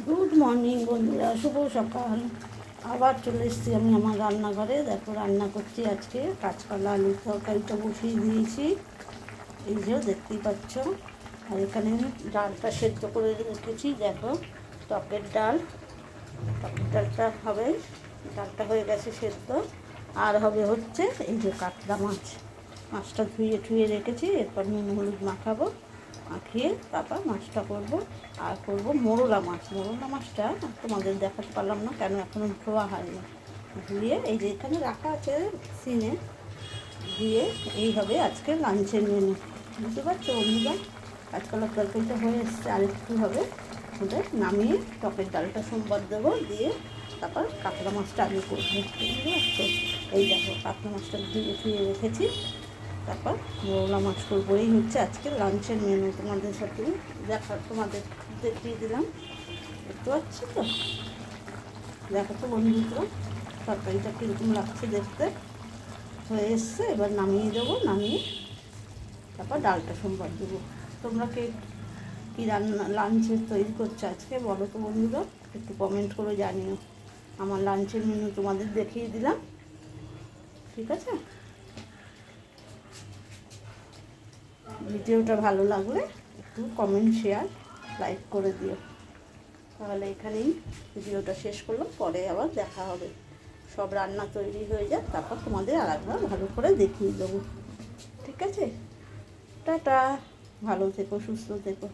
Good morning বন্ধুরা, শুভ সকাল। আবার চলে এসেছি আমি আমার রান্নাঘরে। দেখো রান্না করছি আজকে কাঁচকলা আলুর তরকারিটা বসিয়ে দিয়েছি, এই যে দেখতেই পাচ্ছ। আর এখানে আমি ডালটা সেদ্ধ করে রেখেছি, দেখো টকের ডালটা হবে, ডালটা হয়ে গেছে সেদ্ধ। আর হবে হচ্ছে এই যে কাতলা মাছটা ধুয়ে রেখেছি, এরপর নুন হলুদ মাখাবো, মাখিয়ে তারপর মাছটা করবো। আর করবো মোরলা মাছটা তোমাদের দেখাতে পারলাম না, কেন এখনও ধোয়া হয়নি। ধুয়ে এই যে এখানে রাখা আছে সিনে, দিয়ে এই হবে আজকে লাঞ্চের মেনু। বুঝতে পারছো বন্ধুরা, কাঁচকলার তরকারিটা হয়ে এসছে, আর একটু হবে, ওদের নামিয়ে টকের ডালটা সোমবার দেবো, দিয়ে তারপর কাতলা মাছটা আগে করবো। বুঝতে পারছো, এই দেখো কাতলা মাছটা ধুয়ে রেখেছি, তারপর মোরলা মাছ করবো। এই হচ্ছে আজকে লাঞ্চের মেনু, তোমাদের সাথে তোমাদের দেখিয়ে দিলাম। দেখতে পাচ্ছি তো, দেখো তো বন্ধুরা তরকারিটা কীরকম লাগছে দেখতে। হয়ে এসছে, এবার নামিয়ে দেবো, নামিয়ে তারপর ডালটা সোমবার দেবো। তোমরা কী রান্না লাঞ্চে তৈরি করছো আজকে বলো তো বন্ধুরা, একটু কমেন্ট করে জানিও। আমার লাঞ্চের মেনু তোমাদের দেখিয়ে দিলাম, ঠিক আছে। ভিডিওটা ভালো লাগলে একটু কমেন্ট, শেয়ার, লাইক করে দিও। তাহলে এখানেই ভিডিওটা শেষ করলাম, পরে আবার দেখা হবে। সব রান্না তৈরি হয়ে যাক, তারপর তোমাদের আর একবার ভালো করে দেখিয়ে দেবো, ঠিক আছে। টাটা, ভালো থেকো, সুস্থ থেকো,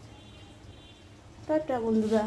টাটা বন্ধুরা।